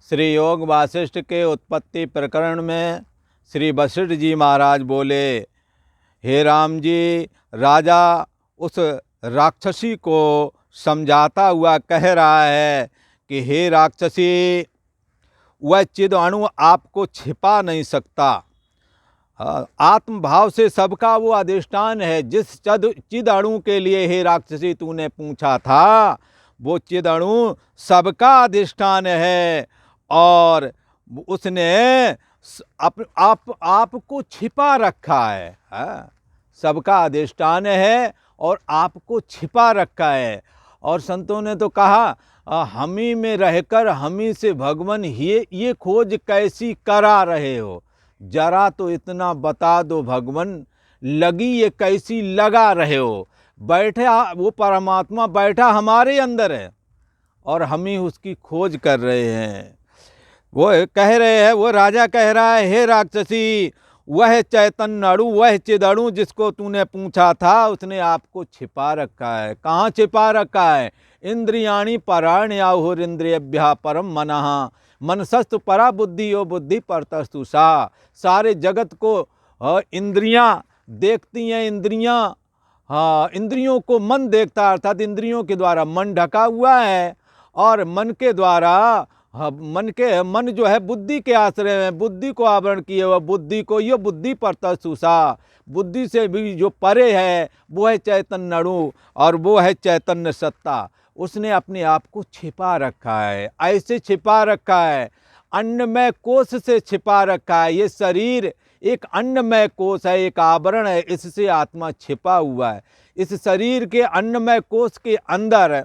श्री योग वासिष्ठ के उत्पत्ति प्रकरण में श्री वशिष्ठ जी महाराज बोले, हे राम जी, राजा उस राक्षसी को समझाता हुआ कह रहा है कि हे राक्षसी, वह चिद अणु आपको छिपा नहीं सकता। आत्म भाव से सबका वो अधिष्ठान है। जिस चिद अणु के लिए हे राक्षसी तूने पूछा था, वो चिद अणु सबका अधिष्ठान है और उसने आपको छिपा रखा है। सबका अधिष्ठान है और आपको छिपा रखा है। और संतों ने तो कहा, हमी में रहकर हमी से भगवान ये खोज कैसी करा रहे हो, जरा तो इतना बता दो भगवान, लगी ये कैसी लगा रहे हो। बैठे वो परमात्मा बैठा हमारे अंदर है और हम ही उसकी खोज कर रहे हैं। वो कह रहे हैं, वो राजा कह रहा है, हे राक्षसी, वह चैतन्य अणु, वह चिद अणु जिसको तूने पूछा था, उसने आपको छिपा रखा है। कहाँ छिपा रखा है? इंद्रियाणि पराण्याहुरिंद्रियभ्यः परम मनः मनसस्तु परा बुद्धि यो बुद्धि परतस्तु सा। सारे जगत को इंद्रियां देखती हैं। इंद्रियों को मन देखता, अर्थात इंद्रियों के द्वारा मन ढका हुआ है और मन के द्वारा मन जो है बुद्धि के आश्रय में, बुद्धि को आवरण किए हुआ, बुद्धि को यो बुद्धि परतस्तु सा, बुद्धि से भी जो परे है वो है चैतन्य अणु और वो है चैतन्य सत्ता। उसने अपने आप को छिपा रखा है। ऐसे छिपा रखा है, अन्नमय कोश से छिपा रखा है। ये शरीर एक अन्नमय कोश है, एक आवरण है, इससे आत्मा छिपा हुआ है। इस शरीर के अन्नमय कोश के अंदर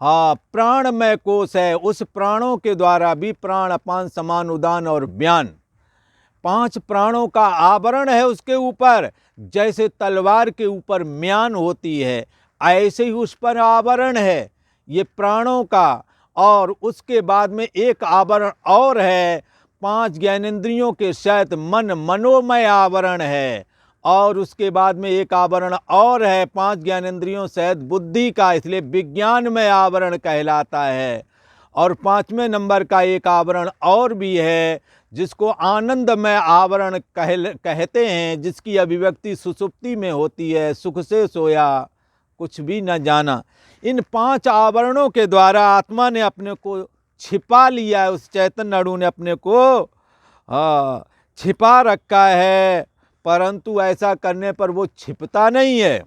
प्राणमय कोश है। उस प्राणों के द्वारा भी प्राण, अपान, समान, उदान और व्यान, 5 प्राणों का आवरण है उसके ऊपर। जैसे तलवार के ऊपर म्यान होती है, ऐसे ही उस पर आवरण है ये प्राणों का। और उसके बाद में एक आवरण और है, 5 ज्ञानेंद्रियों के सहित मन, मनोमय आवरण है। और उसके बाद में एक आवरण और है 5 ज्ञानेंद्रियों सहित बुद्धि का, इसलिए विज्ञानमय आवरण कहलाता है। और 5वें नंबर का एक आवरण और भी है जिसको आनंदमय आवरण कहते हैं, जिसकी अभिव्यक्ति सुषुप्ति में होती है। सुख से सोया कुछ भी न जाना। इन 5 आवरणों के द्वारा आत्मा ने अपने को छिपा लिया है। उस चैतन्य अणु ने अपने को छिपा रखा है, परंतु ऐसा करने पर वो छिपता नहीं है।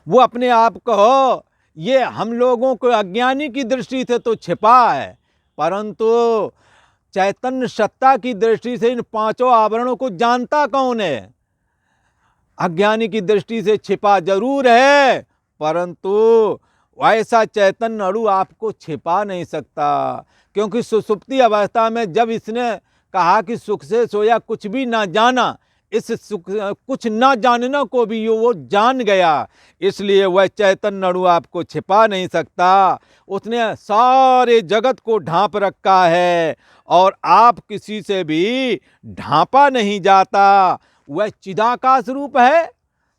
वो अपने आप को, ये हम लोगों को अज्ञानी की दृष्टि से तो छिपा है, परंतु चैतन्य सत्ता की दृष्टि से इन 5 आवरणों को जानता कौन है? अज्ञानी की दृष्टि से छिपा जरूर है, परंतु ऐसा चैतन्य अणु आपको छिपा नहीं सकता। क्योंकि सुषुप्ति अवस्था में जब इसने कहा कि सुख से सोया कुछ भी ना जाना, इस सुख कुछ ना जानना को भी वो जान गया। इसलिए वह चैतन्य अणु आपको छिपा नहीं सकता। उसने सारे जगत को ढांप रखा है और आप किसी से भी ढांपा नहीं जाता। वह चिदाकाश रूप है।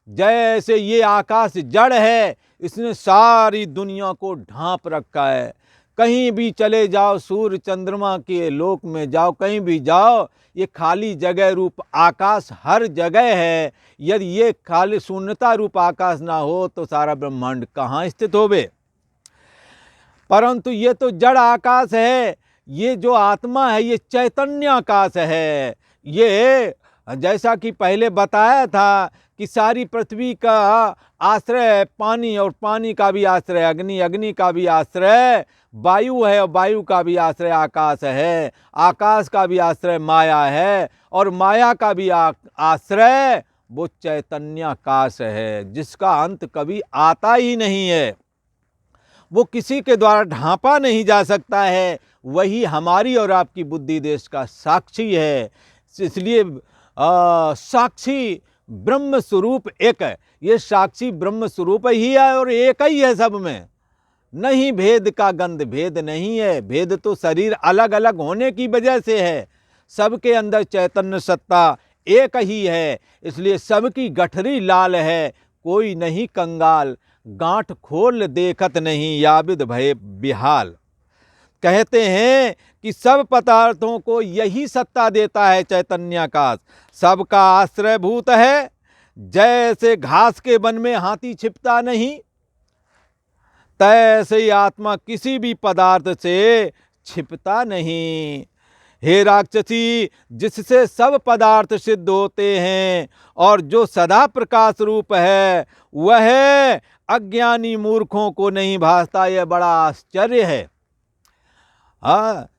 जैसे ये आकाश जड़ है, इसने सारी दुनिया को ढांप रखा है। कहीं भी चले जाओ, सूर्य चंद्रमा के लोक में जाओ, कहीं भी जाओ, ये खाली जगह रूप आकाश हर जगह है। यदि ये खाली शून्यता रूप आकाश ना हो तो सारा ब्रह्मांड कहाँ स्थित होवे। परंतु ये तो जड़ आकाश है। ये जो आत्मा है ये चैतन्य आकाश है। ये जैसा कि पहले बताया था कि सारी पृथ्वी का आश्रय पानी और पानी का भी आश्रय अग्नि, अग्नि का भी आश्रय वायु है और वायु का भी आश्रय आकाश है, आकाश का भी आश्रय माया है और माया का भी आश्रय वो चैतन्य आकाश है, जिसका अंत कभी आता ही नहीं है। वो किसी के द्वारा ढांपा नहीं जा सकता है। वही हमारी और आपकी बुद्धि देश का साक्षी है। इसलिए साक्षी ब्रह्म स्वरूप एक है। ये साक्षी ब्रह्म स्वरूप ही है और एक ही है सब में। नहीं भेद का गंध, भेद नहीं है। भेद तो शरीर अलग अलग होने की वजह से है। सबके अंदर चैतन्य सत्ता एक ही है। इसलिए सबकी गठरी लाल है, कोई नहीं कंगाल। गांठ खोल देखत नहीं, याबिद भय बिहाल। कहते हैं कि सब पदार्थों को यही सत्ता देता है चैतन्याकाश, सबका आश्रयभूत है। जैसे घास के वन में हाथी छिपता नहीं, तैसे ही आत्मा किसी भी पदार्थ से छिपता नहीं। हे राक्षसी, जिससे सब पदार्थ सिद्ध होते हैं और जो सदा प्रकाश रूप है, वह अज्ञानी मूर्खों को नहीं भासता। यह बड़ा आश्चर्य है।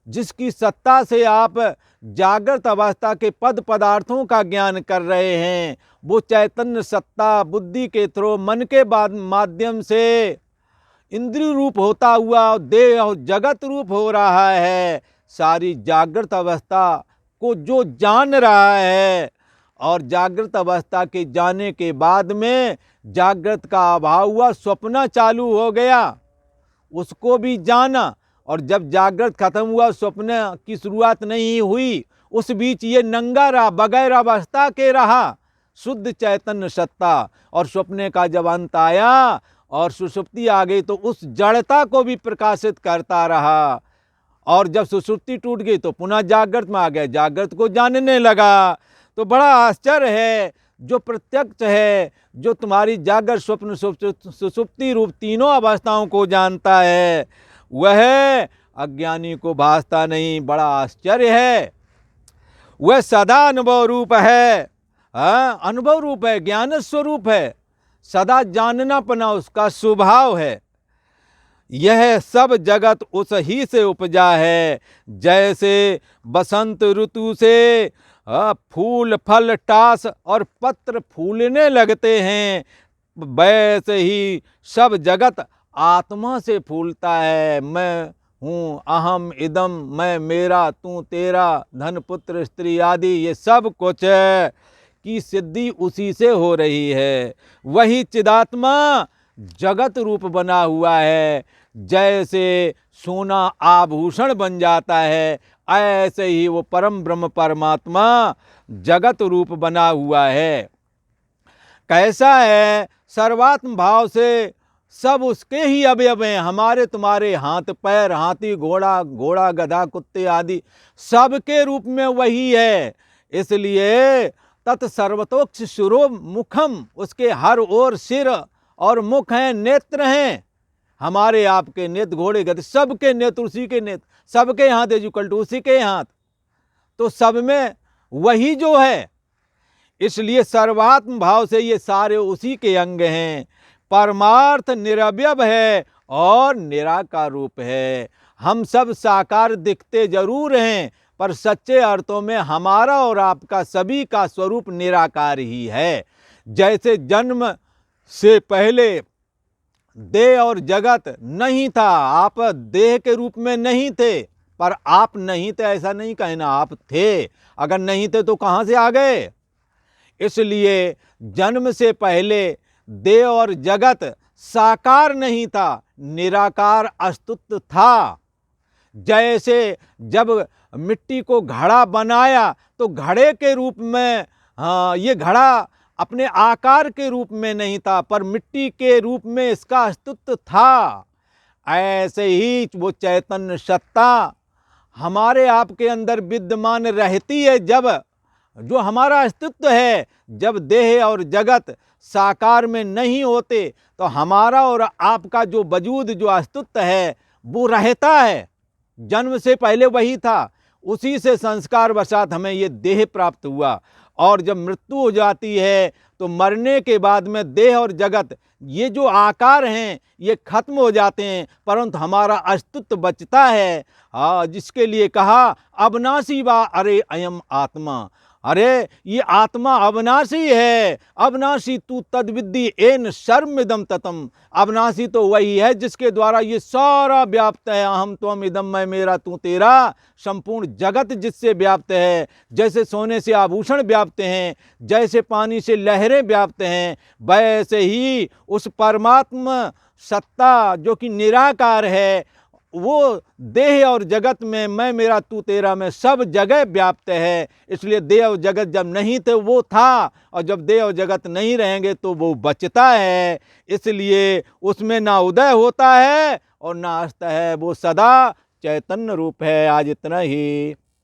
जिसकी सत्ता से आप जागृत अवस्था के पद पदार्थों का ज्ञान कर रहे हैं, वो चैतन्य सत्ता बुद्धि के थ्रू मन के माध्यम से इंद्रिय रूप होता हुआ देह और जगत रूप हो रहा है। सारी जागृत अवस्था को जो जान रहा है और जागृत अवस्था के जाने के बाद में जागृत का अभाव हुआ, स्वप्न चालू हो गया, उसको भी जाना। और जब जागृत खत्म हुआ, स्वप्न की शुरुआत नहीं हुई, उस बीच ये नंगा रहा, बगैर अवस्था के रहा, शुद्ध चैतन्य सत्ता। और स्वप्न का जब अंत आया और सुषुप्ति आ गई, तो उस जड़ता को भी प्रकाशित करता रहा। और जब सुषुप्ति टूट गई तो पुनः जागृत में आ गया, जागृत को जानने लगा। तो बड़ा आश्चर्य है, जो प्रत्यक्ष है, जो तुम्हारी जागृत स्वप्न सुषुप्ति रूप तीनों अवस्थाओं को जानता है, वह अज्ञानी को भासता नहीं। बड़ा आश्चर्य है। वह सदा अनुभव रूप है, अनुभव रूप है, ज्ञान स्वरूप है, सदा जानना पना उसका स्वभाव है। यह सब जगत उस ही से उपजा है। जैसे बसंत ऋतु से फूल फल टास और पत्र फूलने लगते हैं, वैसे ही सब जगत आत्मा से फूलता है। मैं हूँ, अहम इदम, मैं मेरा तू तेरा, धन पुत्र स्त्री आदि, ये सब कुछ की सिद्धि उसी से हो रही है। वही चिदात्मा जगत रूप बना हुआ है। जैसे सोना आभूषण बन जाता है, ऐसे ही वो परम ब्रह्म परमात्मा जगत रूप बना हुआ है। कैसा है? सर्वात्म भाव से सब उसके ही अवयव हैं। हमारे तुम्हारे हाथ पैर, हाथी घोड़ा गधा कुत्ते आदि सबके रूप में वही है। इसलिए तत्सर्वतोक्ष शिरो मुखम, उसके हर ओर सिर और मुख हैं, नेत्र हैं। हमारे आपके नेत्र, घोड़े गधे सबके नेत्र उसी के नेत्र, सबके हाथ एजुकल टू उसी के हाथ। तो सब में वही जो है, इसलिए सर्वात्म भाव से ये सारे उसी के अंग हैं। परमार्थ निरवयव है और निराकार रूप है। हम सब साकार दिखते जरूर हैं, पर सच्चे अर्थों में हमारा और आपका सभी का स्वरूप निराकार ही है। जैसे जन्म से पहले देह और जगत नहीं था, आप देह के रूप में नहीं थे, पर आप नहीं थे ऐसा नहीं कहना, आप थे। अगर नहीं थे तो कहाँ से आ गए? इसलिए जन्म से पहले देह और जगत साकार नहीं था, निराकार अस्तित्व था। जैसे जब मिट्टी को घड़ा बनाया तो घड़े के रूप में, ये घड़ा अपने आकार के रूप में नहीं था, पर मिट्टी के रूप में इसका अस्तित्व था। ऐसे ही वो चैतन्य सत्ता हमारे आपके अंदर विद्यमान रहती है। जब जो हमारा अस्तित्व है, जब देह और जगत साकार में नहीं होते, तो हमारा और आपका जो वजूद, जो अस्तित्व है, वो रहता है। जन्म से पहले वही था, उसी से संस्कार वशात हमें ये देह प्राप्त हुआ। और जब मृत्यु हो जाती है तो मरने के बाद में देह और जगत, ये जो आकार हैं, ये खत्म हो जाते हैं, परंतु हमारा अस्तित्व बचता है। जिसके लिए कहा अविनाशी वा अरे अयम आत्मा, अरे ये आत्मा अविनाशी है। अविनाशी तू तद्विद्धि एन सर्वमिदं ततम, अविनाशी तो वही है जिसके द्वारा ये सारा व्याप्त है। अहम त्वम इदम, मैं मेरा तू तेरा, संपूर्ण जगत जिससे व्याप्त है। जैसे सोने से आभूषण व्याप्त हैं, जैसे पानी से लहरें व्याप्त हैं, वैसे ही उस परमात्मा सत्ता जो कि निराकार है, वो देह और जगत में, मैं मेरा तू तेरा में सब जगह व्याप्त है। इसलिए देह और जगत जब नहीं थे वो था, और जब देह और जगत नहीं रहेंगे तो वो बचता है। इसलिए उसमें ना उदय होता है और ना अस्त है, वो सदा चैतन्य रूप है। आज इतना ही।